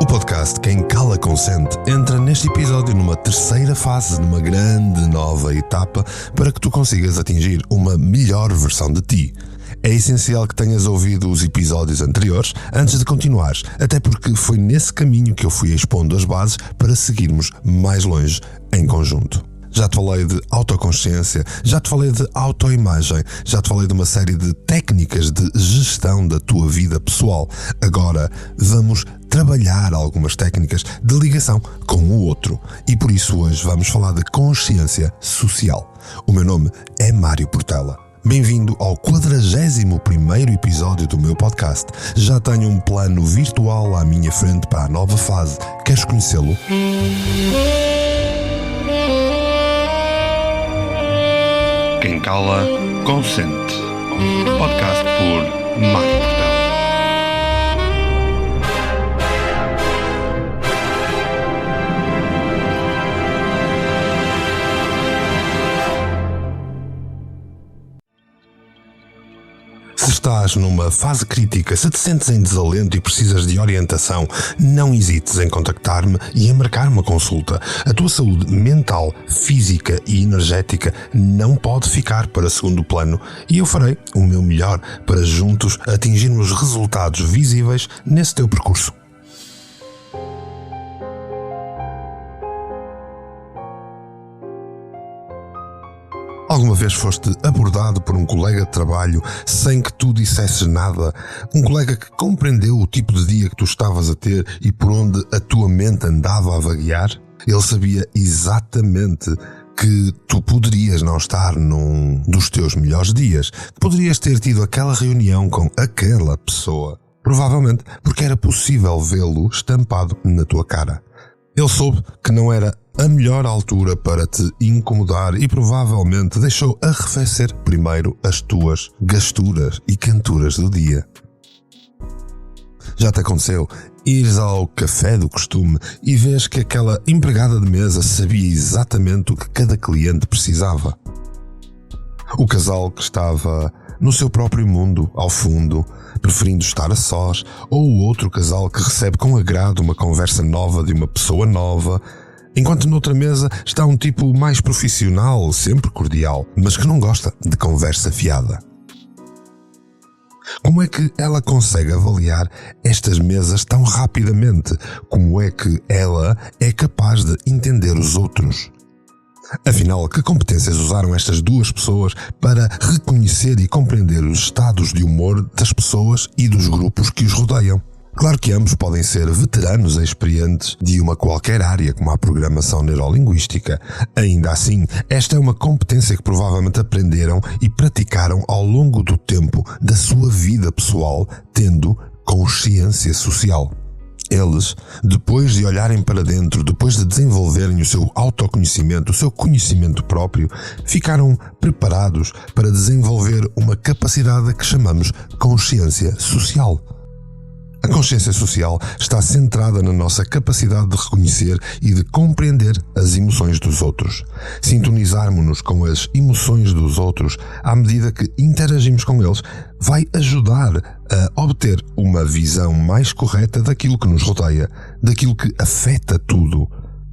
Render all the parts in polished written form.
O podcast Quem Cala Consente entra neste episódio numa terceira fase, numa grande nova etapa para que tu consigas atingir uma melhor versão de ti. É essencial que tenhas ouvido os episódios anteriores antes de continuares, até porque foi nesse caminho que eu fui expondo as bases para seguirmos mais longe em conjunto. Já te falei de autoconsciência, já te falei de autoimagem, já te falei de uma série de técnicas de gestão da tua vida pessoal. Agora vamos trabalhar algumas técnicas de ligação com o outro e por isso hoje vamos falar de consciência social. O meu nome é Mário Portela. Bem-vindo ao 41º episódio do meu podcast. Já tenho um plano virtual à minha frente para a nova fase. Queres conhecê-lo? Quem Cala Consente. Podcast por Mário Portela. Se estás numa fase crítica, se te sentes em desalento e precisas de orientação, não hesites em contactar-me e em marcar uma consulta. A tua saúde mental, física e energética não pode ficar para segundo plano e eu farei o meu melhor para juntos atingirmos resultados visíveis nesse teu percurso. Alguma vez foste abordado por um colega de trabalho sem que tu dissesses nada? Um colega que compreendeu o tipo de dia que tu estavas a ter e por onde a tua mente andava a vaguear? Ele sabia exatamente que tu poderias não estar num dos teus melhores dias, que poderias ter tido aquela reunião com aquela pessoa, provavelmente porque era possível vê-lo estampado na tua cara. Ele soube que não era a melhor altura para te incomodar e provavelmente deixou arrefecer primeiro as tuas gasturas e canturas do dia. Já te aconteceu ires ao café do costume e vês que aquela empregada de mesa sabia exatamente o que cada cliente precisava? O casal que estava no seu próprio mundo, ao fundo, preferindo estar a sós, ou o outro casal que recebe com agrado uma conversa nova de uma pessoa nova, enquanto noutra mesa está um tipo mais profissional, sempre cordial, mas que não gosta de conversa fiada. Como é que ela consegue avaliar estas mesas tão rapidamente? Como é que ela é capaz de entender os outros? Afinal, que competências usaram estas duas pessoas para reconhecer e compreender os estados de humor das pessoas e dos grupos que os rodeiam? Claro que ambos podem ser veteranos experientes de uma qualquer área, como a programação neurolinguística. Ainda assim, esta é uma competência que provavelmente aprenderam e praticaram ao longo do tempo da sua vida pessoal, tendo consciência social. Eles, depois de olharem para dentro, depois de desenvolverem o seu autoconhecimento, o seu conhecimento próprio, ficaram preparados para desenvolver uma capacidade que chamamos consciência social. A consciência social está centrada na nossa capacidade de reconhecer e de compreender as emoções dos outros. Sintonizarmos-nos com as emoções dos outros à medida que interagimos com eles vai ajudar a obter uma visão mais correta daquilo que nos rodeia, daquilo que afeta tudo.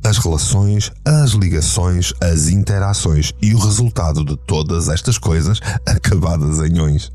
As relações, as ligações, as interações e o resultado de todas estas coisas acabadas em ões.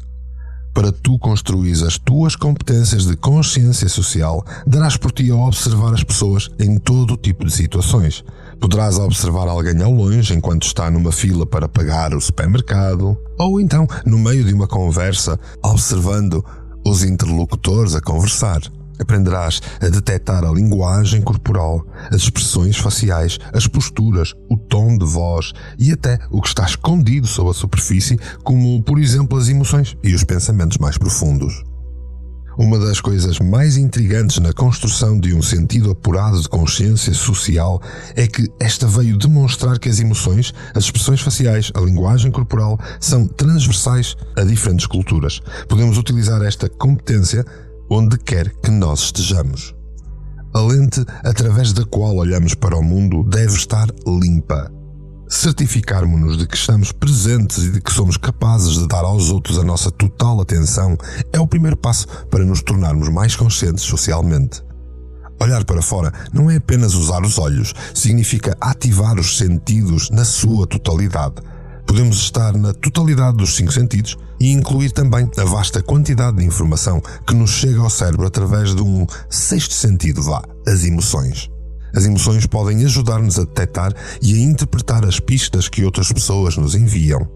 Para tu construires as tuas competências de consciência social, darás por ti a observar as pessoas em todo o tipo de situações. Poderás observar alguém ao longe enquanto está numa fila para pagar o supermercado, ou então, no meio de uma conversa, observando os interlocutores a conversar. Aprenderás a detectar a linguagem corporal, as expressões faciais, as posturas, o tom de voz e até o que está escondido sob a superfície, como, por exemplo, as emoções e os pensamentos mais profundos. Uma das coisas mais intrigantes na construção de um sentido apurado de consciência social é que esta veio demonstrar que as emoções, as expressões faciais, a linguagem corporal são transversais a diferentes culturas. Podemos utilizar esta competência onde quer que nós estejamos. A lente através da qual olhamos para o mundo deve estar limpa. Certificarmos-nos de que estamos presentes e de que somos capazes de dar aos outros a nossa total atenção é o primeiro passo para nos tornarmos mais conscientes socialmente. Olhar para fora não é apenas usar os olhos, significa ativar os sentidos na sua totalidade. Podemos estar na totalidade dos 5 sentidos e incluir também a vasta quantidade de informação que nos chega ao cérebro através de um 6º sentido, as emoções. As emoções podem ajudar-nos a detectar e a interpretar as pistas que outras pessoas nos enviam.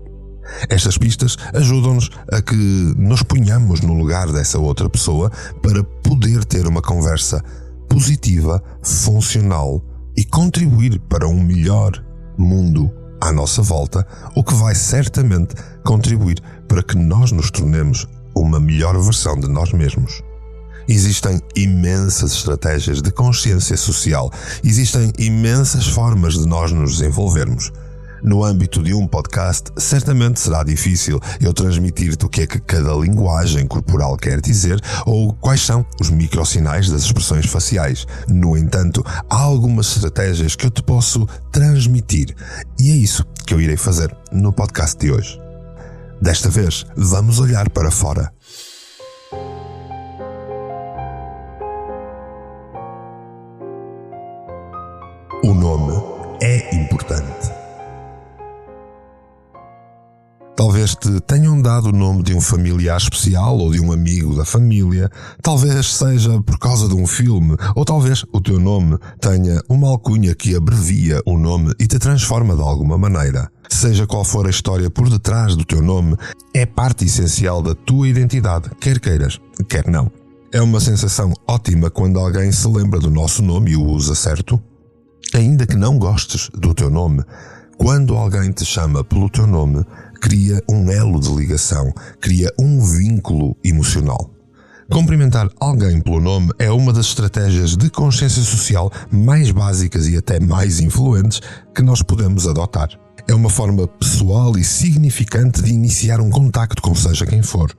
Estas pistas ajudam-nos a que nos ponhamos no lugar dessa outra pessoa para poder ter uma conversa positiva, funcional e contribuir para um melhor mundo à nossa volta, o que vai certamente contribuir para que nós nos tornemos uma melhor versão de nós mesmos. Existem imensas estratégias de consciência social, existem imensas formas de nós nos desenvolvermos. No âmbito de um podcast, certamente será difícil eu transmitir-te o que é que cada linguagem corporal quer dizer ou quais são os microsinais das expressões faciais. No entanto, há algumas estratégias que eu te posso transmitir e é isso que eu irei fazer no podcast de hoje. Desta vez, vamos olhar para fora. O nome é importante. Talvez te tenham dado o nome de um familiar especial ou de um amigo da família, talvez seja por causa de um filme, ou talvez o teu nome tenha uma alcunha que abrevia o nome e te transforma de alguma maneira. Seja qual for a história por detrás do teu nome, é parte essencial da tua identidade, quer queiras, quer não. É uma sensação ótima quando alguém se lembra do nosso nome e o usa, certo? Ainda que não gostes do teu nome, quando alguém te chama pelo teu nome, cria um elo de ligação, cria um vínculo emocional. Cumprimentar alguém pelo nome é uma das estratégias de consciência social mais básicas e até mais influentes que nós podemos adotar. É uma forma pessoal e significante de iniciar um contacto com seja quem for.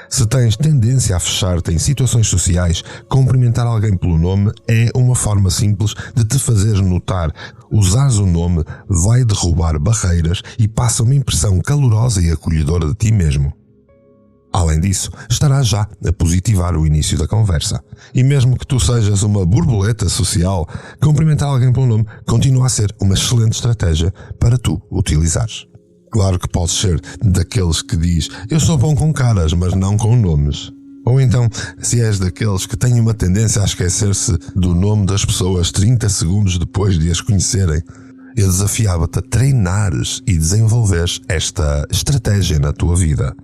Se tens tendência a fechar-te em situações sociais, cumprimentar alguém pelo nome é uma forma simples de te fazer notar. Usares o nome vai derrubar barreiras e passa uma impressão calorosa e acolhedora de ti mesmo. Além disso, estarás já a positivar o início da conversa. E mesmo que tu sejas uma borboleta social, cumprimentar alguém pelo nome continua a ser uma excelente estratégia para tu utilizares. Claro que podes ser daqueles que diz eu sou bom com caras, mas não com nomes. Ou então, se és daqueles que têm uma tendência a esquecer-se do nome das pessoas 30 segundos depois de as conhecerem, eu desafiava-te a treinares e desenvolveres esta estratégia na tua vida.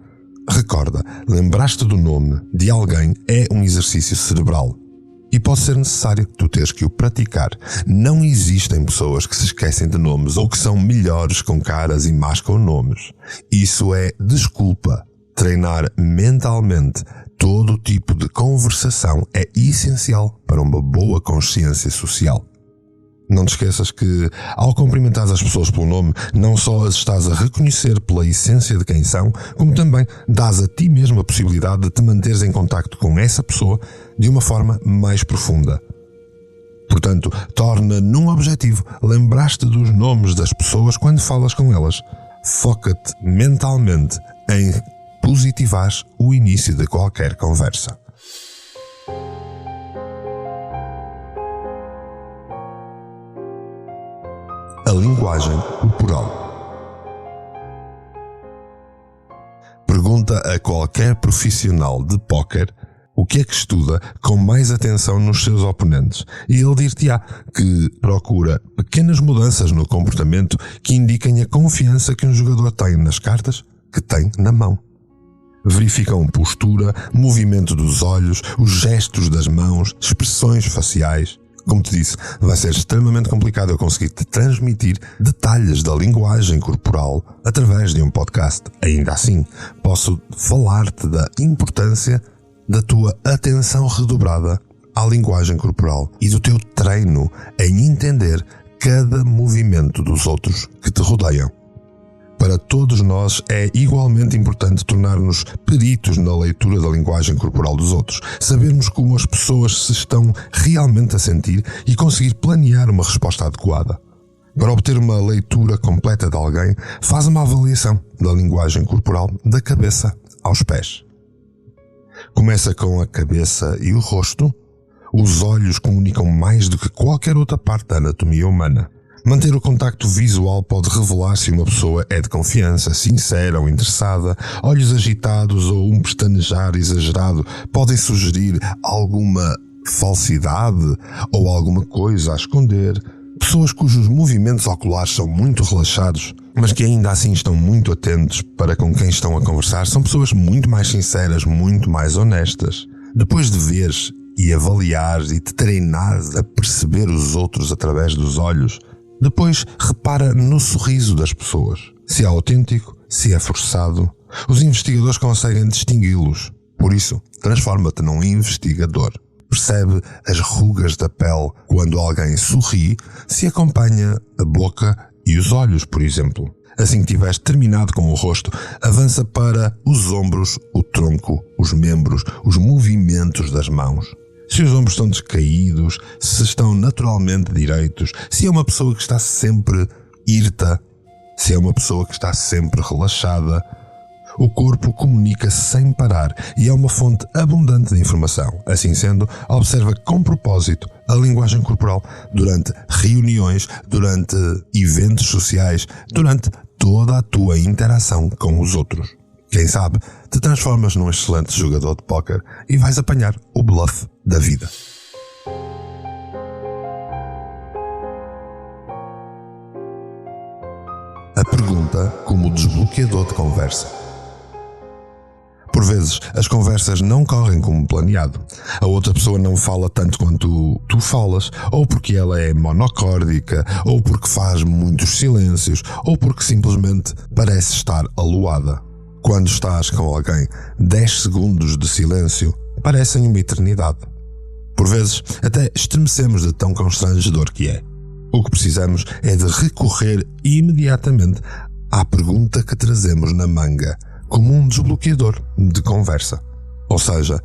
Recorda, lembrar-te do nome de alguém é um exercício cerebral. E pode ser necessário tu teres que o praticar. Não existem pessoas que se esquecem de nomes ou que são melhores com caras e más com nomes. Isso é desculpa. Treinar mentalmente todo tipo de conversação é essencial para uma boa consciência social. Não te esqueças que, ao cumprimentar as pessoas pelo nome, não só as estás a reconhecer pela essência de quem são, como também dás a ti mesmo a possibilidade de te manteres em contacto com essa pessoa de uma forma mais profunda. Portanto, torna num objetivo lembrar-te dos nomes das pessoas quando falas com elas. Foca-te mentalmente em positivar o início de qualquer conversa. A linguagem corporal. Pergunta a qualquer profissional de póquer o que é que estuda com mais atenção nos seus oponentes e ele dir-te-á que procura pequenas mudanças no comportamento que indiquem a confiança que um jogador tem nas cartas que tem na mão. Verificam postura, movimento dos olhos, os gestos das mãos, expressões faciais. Como te disse, vai ser extremamente complicado eu conseguir te transmitir detalhes da linguagem corporal através de um podcast. Ainda assim, posso falar-te da importância da tua atenção redobrada à linguagem corporal e do teu treino em entender cada movimento dos outros que te rodeiam. Para todos nós é igualmente importante tornar-nos peritos na leitura da linguagem corporal dos outros, sabermos como as pessoas se estão realmente a sentir e conseguir planear uma resposta adequada. Para obter uma leitura completa de alguém, faz uma avaliação da linguagem corporal da cabeça aos pés. Começa com a cabeça e o rosto. Os olhos comunicam mais do que qualquer outra parte da anatomia humana. Manter o contacto visual pode revelar se uma pessoa é de confiança, sincera ou interessada. Olhos agitados ou um pestanejar exagerado podem sugerir alguma falsidade ou alguma coisa a esconder. Pessoas cujos movimentos oculares são muito relaxados, mas que ainda assim estão muito atentos para com quem estão a conversar, são pessoas muito mais sinceras, muito mais honestas. Depois de veres e avaliares e te treinares a perceber os outros através dos olhos, depois repara no sorriso das pessoas. Se é autêntico, se é forçado, os investigadores conseguem distingui-los. Por isso, transforma-te num investigador. Percebe as rugas da pele quando alguém sorri, se acompanha a boca e os olhos, por exemplo. Assim que tiveres terminado com o rosto, avança para os ombros, o tronco, os membros, os movimentos das mãos. Se os ombros estão descaídos, se estão naturalmente direitos, se é uma pessoa que está sempre irta, se é uma pessoa que está sempre relaxada. O corpo comunica sem parar e é uma fonte abundante de informação. Assim sendo, observa com propósito a linguagem corporal durante reuniões, durante eventos sociais, durante toda a tua interação com os outros. Quem sabe, te transformas num excelente jogador de póquer e vais apanhar o bluff da vida. A pergunta como desbloqueador de conversa. Por vezes, as conversas não correm como planeado. A outra pessoa não fala tanto quanto tu falas, ou porque ela é monocórdica, ou porque faz muitos silêncios, ou porque simplesmente parece estar aloada. Quando estás com alguém, 10 segundos de silêncio parecem uma eternidade. Por vezes, até estremecemos de tão constrangedor que é. O que precisamos é de recorrer imediatamente à pergunta que trazemos na manga, como um desbloqueador de conversa. Ou seja,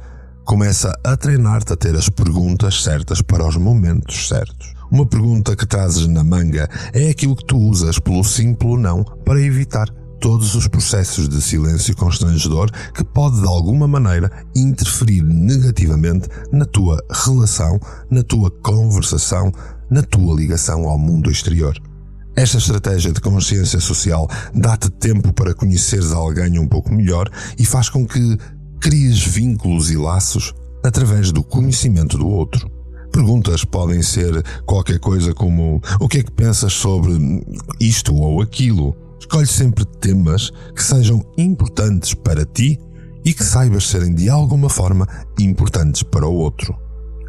começa a treinar-te a ter as perguntas certas para os momentos certos. Uma pergunta que trazes na manga é aquilo que tu usas pelo simples não para evitar todos os processos de silêncio constrangedor que pode de alguma maneira interferir negativamente na tua relação, na tua conversação, na tua ligação ao mundo exterior. Esta estratégia de consciência social dá-te tempo para conheceres alguém um pouco melhor e faz com que cries vínculos e laços através do conhecimento do outro. Perguntas podem ser qualquer coisa como: o que é que pensas sobre isto ou aquilo? Escolhe sempre temas que sejam importantes para ti e que saibas serem de alguma forma importantes para o outro.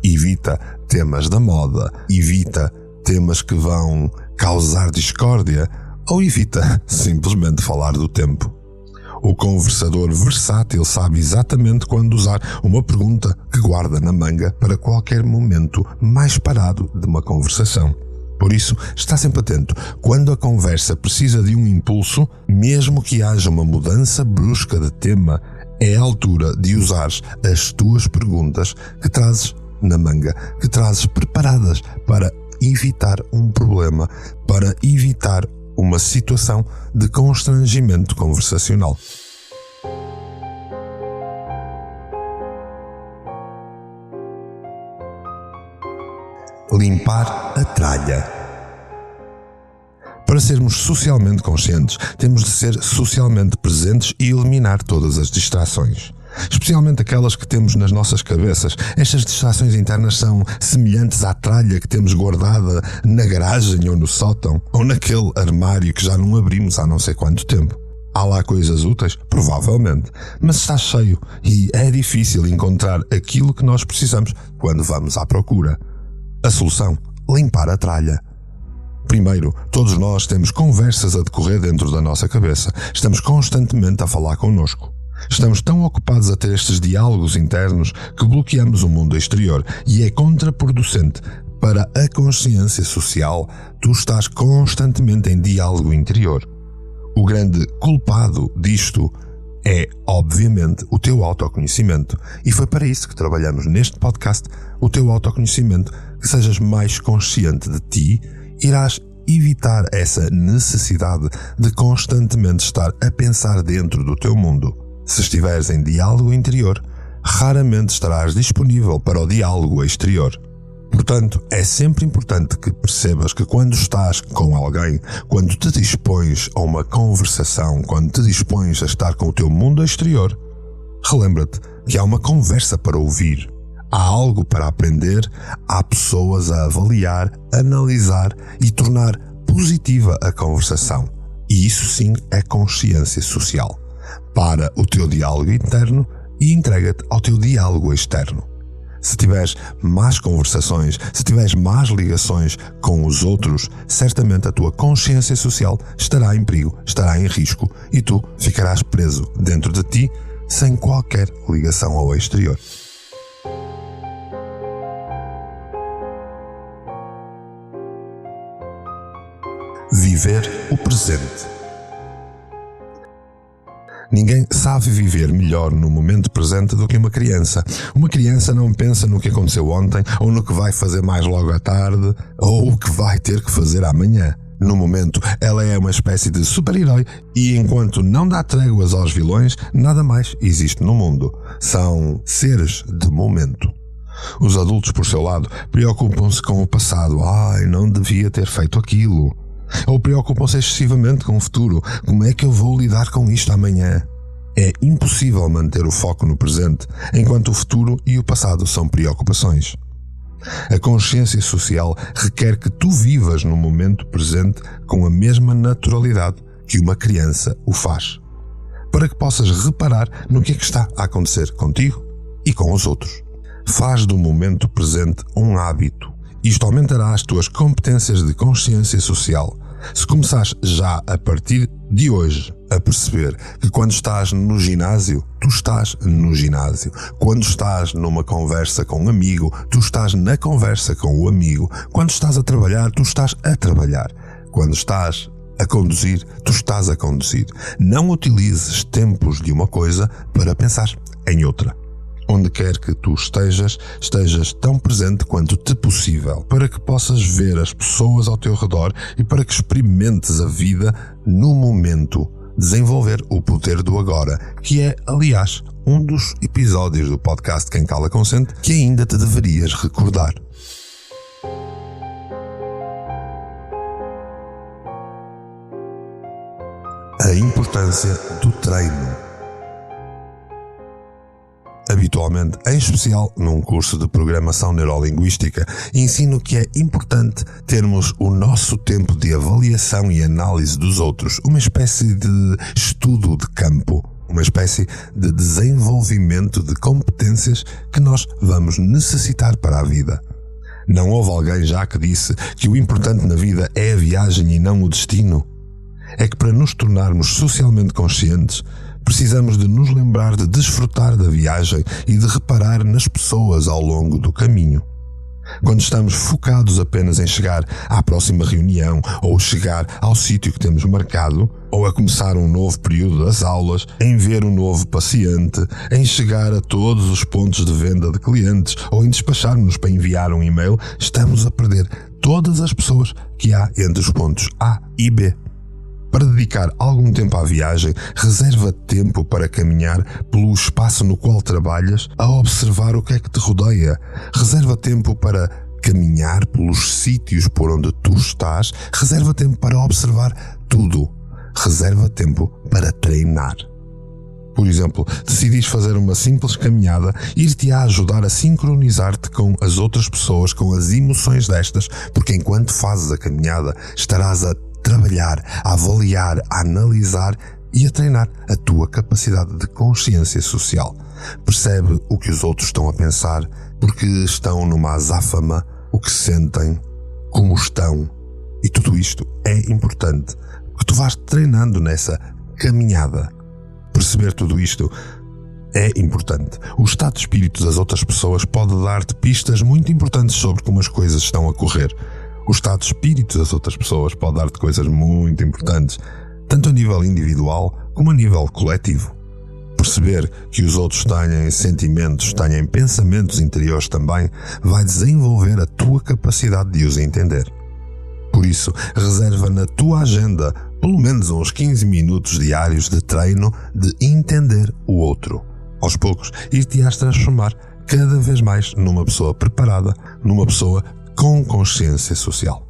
Evita temas da moda, evita temas que vão causar discórdia ou evita simplesmente falar do tempo. O conversador versátil sabe exatamente quando usar uma pergunta que guarda na manga para qualquer momento mais parado de uma conversação. Por isso, está sempre atento. Quando a conversa precisa de um impulso, mesmo que haja uma mudança brusca de tema, é a altura de usares as tuas perguntas que trazes na manga, que trazes preparadas para evitar um problema, para evitar uma situação de constrangimento conversacional. Limpar a tralha. Para sermos socialmente conscientes, temos de ser socialmente presentes e eliminar todas as distrações. Especialmente aquelas que temos nas nossas cabeças. Estas distrações internas são semelhantes à tralha que temos guardada na garagem ou no sótão, ou naquele armário que já não abrimos há não sei quanto tempo. Há lá coisas úteis? Provavelmente. Mas está cheio e é difícil encontrar aquilo que nós precisamos quando vamos à procura. A solução? Limpar a tralha. Primeiro, todos nós temos conversas a decorrer dentro da nossa cabeça. Estamos constantemente a falar connosco. Estamos tão ocupados a ter estes diálogos internos que bloqueamos o mundo exterior e é contraproducente para a consciência social. Tu estás constantemente em diálogo interior. O grande culpado disto é, obviamente, o teu autoconhecimento. E foi para isso que trabalhamos neste podcast, o teu autoconhecimento, que sejas mais consciente de ti, irás evitar essa necessidade de constantemente estar a pensar dentro do teu mundo. Se estiveres em diálogo interior, raramente estarás disponível para o diálogo exterior. Portanto, é sempre importante que percebas que quando estás com alguém, quando te dispões a uma conversação, quando te dispões a estar com o teu mundo exterior, relembra-te que há uma conversa para ouvir, há algo para aprender, há pessoas a avaliar, analisar e tornar positiva a conversação. E isso sim é consciência social. Para o teu diálogo interno e entrega-te ao teu diálogo externo. Se tiveres más conversações, se tiveres más ligações com os outros, certamente a tua consciência social estará em perigo, estará em risco e tu ficarás preso dentro de ti sem qualquer ligação ao exterior. Viver o presente. Ninguém sabe viver melhor no momento presente do que uma criança. Uma criança não pensa no que aconteceu ontem, ou no que vai fazer mais logo à tarde, ou o que vai ter que fazer amanhã. No momento, ela é uma espécie de super-herói e enquanto não dá tréguas aos vilões, nada mais existe no mundo. São seres de momento. Os adultos, por seu lado, preocupam-se com o passado. Não devia ter feito aquilo. Ou preocupam-se excessivamente com o futuro. Como é que eu vou lidar com isto amanhã? É impossível manter o foco no presente, enquanto o futuro e o passado são preocupações. A consciência social requer que tu vivas no momento presente com a mesma naturalidade que uma criança o faz, para que possas reparar no que é que está a acontecer contigo e com os outros. Faz do momento presente um hábito. Isto aumentará as tuas competências de consciência social. Se começares já a partir de hoje a perceber que quando estás no ginásio, tu estás no ginásio. Quando estás numa conversa com um amigo, tu estás na conversa com o amigo. Quando estás a trabalhar, tu estás a trabalhar. Quando estás a conduzir, tu estás a conduzir. Não utilizes tempos de uma coisa para pensar em outra. Onde quer que tu estejas tão presente quanto te possível, para que possas ver as pessoas ao teu redor e para que experimentes a vida no momento. Desenvolver o poder do agora, que é, aliás, um dos episódios do podcast Quem Cala Consente que ainda te deverias recordar. A importância do treino. Habitualmente, em especial num curso de programação neurolinguística, ensino que é importante termos o nosso tempo de avaliação e análise dos outros, uma espécie de estudo de campo, uma espécie de desenvolvimento de competências que nós vamos necessitar para a vida. Não houve alguém já que disse que o importante na vida é a viagem e não o destino? É que para nos tornarmos socialmente conscientes, precisamos de nos lembrar de desfrutar da viagem e de reparar nas pessoas ao longo do caminho. Quando estamos focados apenas em chegar à próxima reunião, ou chegar ao sítio que temos marcado, ou a começar um novo período das aulas, em ver um novo paciente, em chegar a todos os pontos de venda de clientes, ou em despacharmos para enviar um e-mail, estamos a perder todas as pessoas que há entre os pontos A e B. Para dedicar algum tempo à viagem, reserva tempo para caminhar pelo espaço no qual trabalhas, a observar o que é que te rodeia. Reserva tempo para caminhar pelos sítios por onde tu estás. Reserva tempo para observar tudo. Reserva tempo para treinar. Por exemplo, decidis fazer uma simples caminhada, ir-te-á ajudar a sincronizar-te com as outras pessoas, com as emoções destas, porque enquanto fazes a caminhada, estarás a trabalhar, a avaliar, a analisar e a treinar a tua capacidade de consciência social. Percebe o que os outros estão a pensar, porque estão numa azáfama, o que sentem, como estão. E tudo isto é importante, que tu vás treinando nessa caminhada. Perceber tudo isto é importante. O estado de espírito das outras pessoas pode dar-te pistas muito importantes sobre como as coisas estão a correr. O estado de espírito das outras pessoas pode dar-te coisas muito importantes, tanto a nível individual como a nível coletivo. Perceber que os outros têm sentimentos, têm pensamentos interiores também, vai desenvolver a tua capacidade de os entender. Por isso, reserva na tua agenda pelo menos uns 15 minutos diários de treino de entender o outro. Aos poucos, ir-te-ás transformar cada vez mais numa pessoa preparada, numa pessoa com consciência social.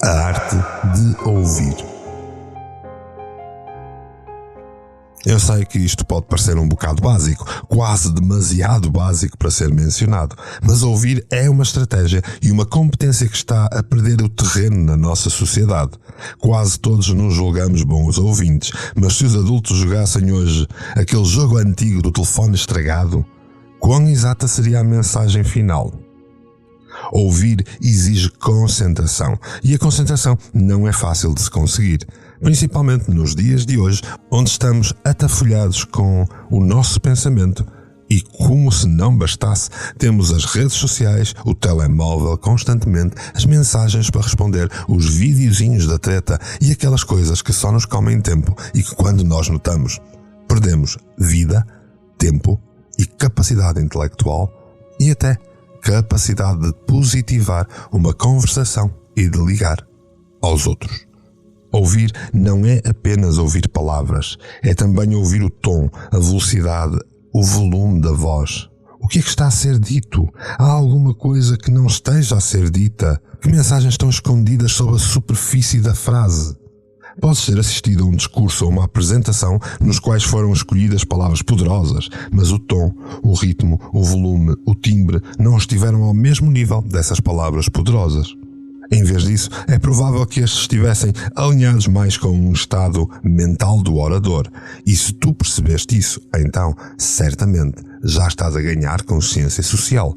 A arte de ouvir. Eu sei que isto pode parecer um bocado básico, quase demasiado básico para ser mencionado, mas ouvir é uma estratégia e uma competência que está a perder o terreno na nossa sociedade. Quase todos nos julgamos bons ouvintes, mas se os adultos jogassem hoje aquele jogo antigo do telefone estragado, quão exata seria a mensagem final? Ouvir exige concentração, e a concentração não é fácil de se conseguir, principalmente nos dias de hoje, onde estamos atafolhados com o nosso pensamento e, como se não bastasse, temos as redes sociais, o telemóvel constantemente, as mensagens para responder, os videozinhos da treta e aquelas coisas que só nos comem tempo e que, quando nós notamos, perdemos vida, tempo e capacidade intelectual e até capacidade de positivar uma conversação e de ligar aos outros. Ouvir não é apenas ouvir palavras, é também ouvir o tom, a velocidade, o volume da voz. O que é que está a ser dito? Há alguma coisa que não esteja a ser dita? Que mensagens estão escondidas sob a superfície da frase? Podes ter assistido a um discurso ou uma apresentação nos quais foram escolhidas palavras poderosas, mas o tom, o ritmo, o volume, o timbre não estiveram ao mesmo nível dessas palavras poderosas. Em vez disso, é provável que estes estivessem alinhados mais com um estado mental do orador. E se tu percebeste isso, então, certamente, já estás a ganhar consciência social.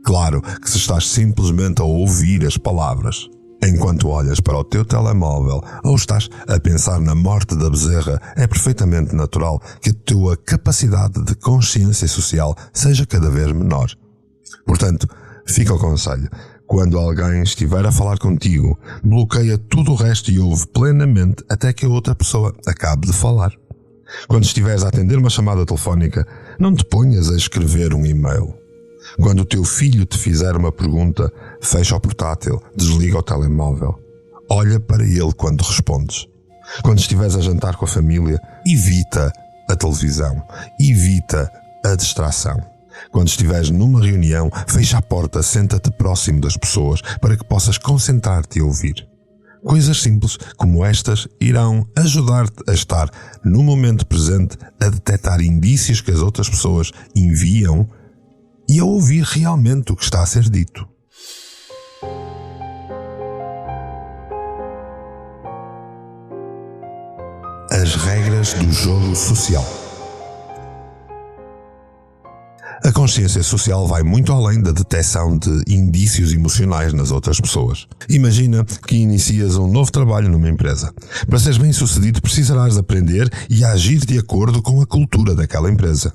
Claro que se estás simplesmente a ouvir as palavras, enquanto olhas para o teu telemóvel ou estás a pensar na morte da bezerra, é perfeitamente natural que a tua capacidade de consciência social seja cada vez menor. Portanto, fica o conselho. Quando alguém estiver a falar contigo, bloqueia tudo o resto e ouve plenamente até que a outra pessoa acabe de falar. Quando estiveres a atender uma chamada telefónica, não te ponhas a escrever um e-mail. Quando o teu filho te fizer uma pergunta, fecha o portátil, desliga o telemóvel. Olha para ele quando respondes. Quando estiveres a jantar com a família, evita a televisão, evita a distração. Quando estiveres numa reunião, fecha a porta, senta-te próximo das pessoas para que possas concentrar-te e ouvir. Coisas simples como estas irão ajudar-te a estar no momento presente, a detectar indícios que as outras pessoas enviam e a ouvir realmente o que está a ser dito. As regras do jogo social. A consciência social vai muito além da detecção de indícios emocionais nas outras pessoas. Imagina que inicias um novo trabalho numa empresa. Para seres bem-sucedido, precisarás aprender e agir de acordo com a cultura daquela empresa.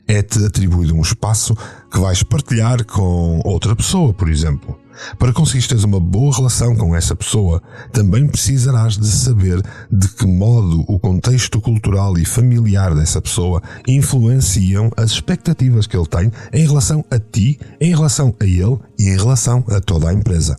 É-te atribuído um espaço que vais partilhar com outra pessoa, por exemplo. Para conseguires ter uma boa relação com essa pessoa, também precisarás de saber de que modo o contexto cultural e familiar dessa pessoa influenciam as expectativas que ele tem em relação a ti, em relação a ele e em relação a toda a empresa.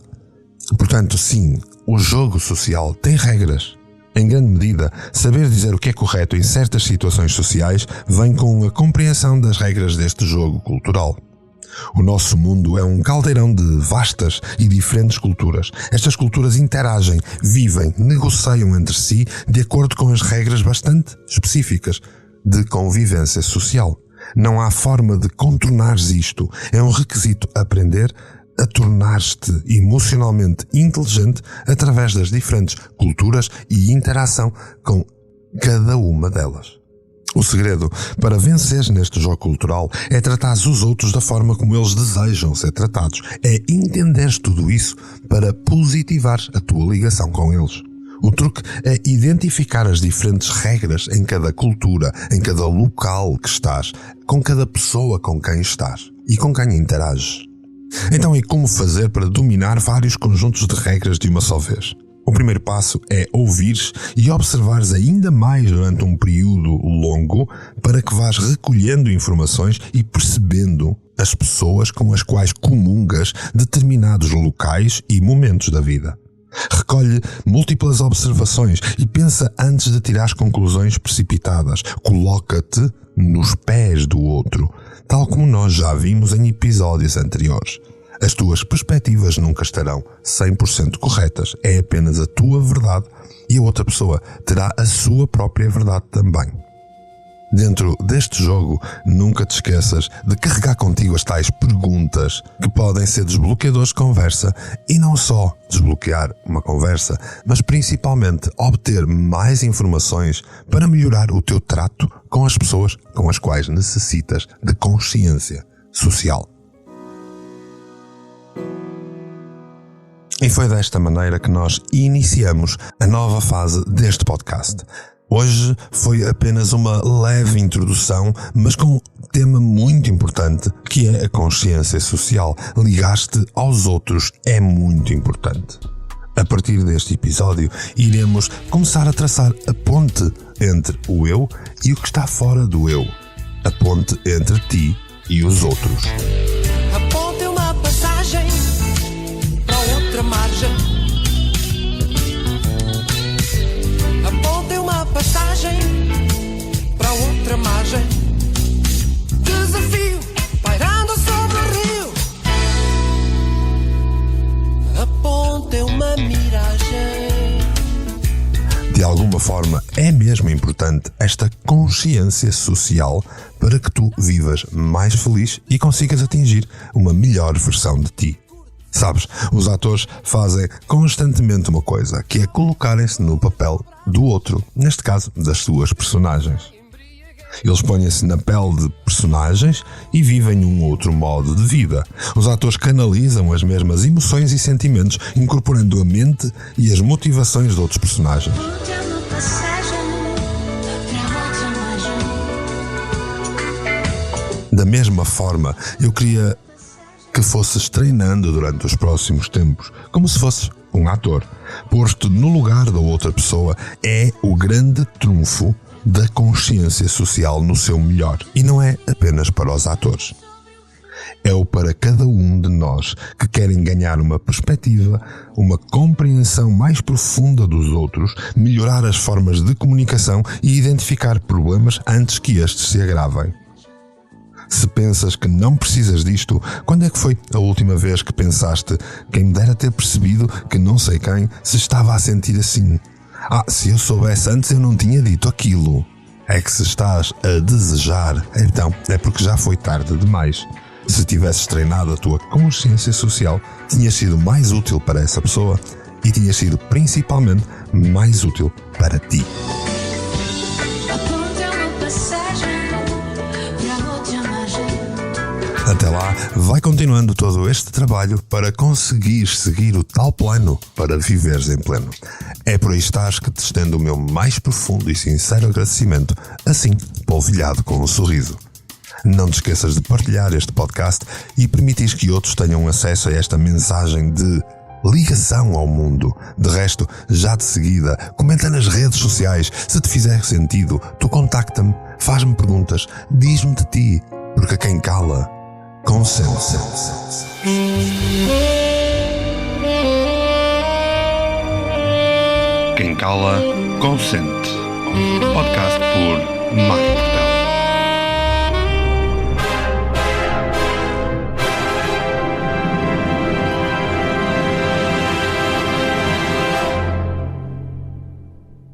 Portanto, sim, o jogo social tem regras. Em grande medida, saber dizer o que é correto em certas situações sociais vem com a compreensão das regras deste jogo cultural. O nosso mundo é um caldeirão de vastas e diferentes culturas. Estas culturas interagem, vivem, negociam entre si de acordo com as regras bastante específicas de convivência social. Não há forma de contornares isto. É um requisito aprender a tornar-te emocionalmente inteligente através das diferentes culturas e interação com cada uma delas. O segredo para venceres neste jogo cultural é tratares os outros da forma como eles desejam ser tratados. É entenderes tudo isso para positivares a tua ligação com eles. O truque é identificar as diferentes regras em cada cultura, em cada local que estás, com cada pessoa com quem estás e com quem interages. Então, e como fazer para dominar vários conjuntos de regras de uma só vez? O primeiro passo é ouvires e observares ainda mais durante um período longo para que vás recolhendo informações e percebendo as pessoas com as quais comungas determinados locais e momentos da vida. Recolhe múltiplas observações e pensa antes de tirar conclusões precipitadas. Coloca-te nos pés do outro, tal como nós já vimos em episódios anteriores. As tuas perspectivas nunca estarão 100% corretas. É apenas a tua verdade e a outra pessoa terá a sua própria verdade também. Dentro deste jogo, nunca te esqueças de carregar contigo as tais perguntas que podem ser desbloqueadores de conversa e não só desbloquear uma conversa, mas principalmente obter mais informações para melhorar o teu trato com as pessoas com as quais necessitas de consciência social. E foi desta maneira que nós iniciamos a nova fase deste podcast. Hoje foi apenas uma leve introdução, mas com um tema muito importante, que é a consciência social. Ligar-te aos outros é muito importante. A partir deste episódio, iremos começar a traçar a ponte entre o eu e o que está fora do eu. A ponte entre ti e os outros. A ponte é uma passagem para outra margem. Passagem para outra margem. Desafio pairando sobre o rio. A ponte é uma miragem. De alguma forma é mesmo importante esta consciência social para que tu vivas mais feliz e consigas atingir uma melhor versão de ti. Sabes, os atores fazem constantemente uma coisa, que é colocarem-se no papel do outro, neste caso das suas personagens. Eles põem-se na pele de personagens e vivem um outro modo de vida. Os atores canalizam as mesmas emoções e sentimentos, incorporando a mente e as motivações de outros personagens. Da mesma forma, eu queria que fosses treinando durante os próximos tempos, como se fosses um ator. Pôr-te no lugar da outra pessoa é o grande trunfo da consciência social no seu melhor. E não é apenas para os atores. É o para cada um de nós que querem ganhar uma perspectiva, uma compreensão mais profunda dos outros, melhorar as formas de comunicação e identificar problemas antes que estes se agravem. Se pensas que não precisas disto, quando é que foi a última vez que pensaste quem me dera ter percebido que não sei quem se estava a sentir assim? Se eu soubesse antes eu não tinha dito aquilo. É que se estás a desejar, então é porque já foi tarde demais. Se tivesses treinado a tua consciência social, tinhas sido mais útil para essa pessoa e tinhas sido principalmente mais útil para ti. Até lá, vai continuando todo este trabalho para conseguir seguir o tal plano para viveres em pleno. É por aí estás que te estendo o meu mais profundo e sincero agradecimento, assim, polvilhado com um sorriso. Não te esqueças de partilhar este podcast e permitir que outros tenham acesso a esta mensagem de ligação ao mundo. De resto, já de seguida, comenta nas redes sociais. Se te fizer sentido, tu contacta-me, faz-me perguntas, diz-me de ti, porque quem cala consente. Quem cala, consente. Podcast por Mário Portela.